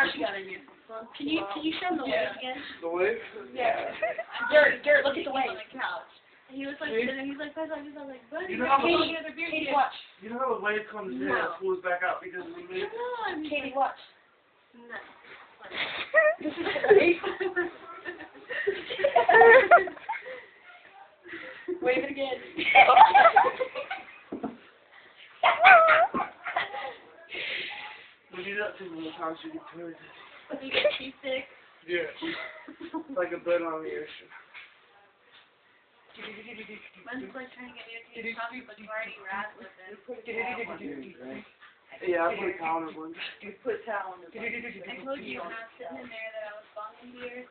else you got in here? Can you show him the wave again? The wave? Yeah. Garrett, look at the wave. On the couch. And he was like, See? sitting, he's like, buddy. You know how Katie, watch. You know how the wave comes in and pulls back out because of the wave? Katie, watch. No. This is great. Wave it again. We do that too many times you get tired. You get seasick. Yeah. Like a boat on the ocean. One's like trying to get me to take coffee, but you already wrapped with it. Yeah, I put a towel in one. You put a towel in the I told you when I was sitting in there that I was falling here.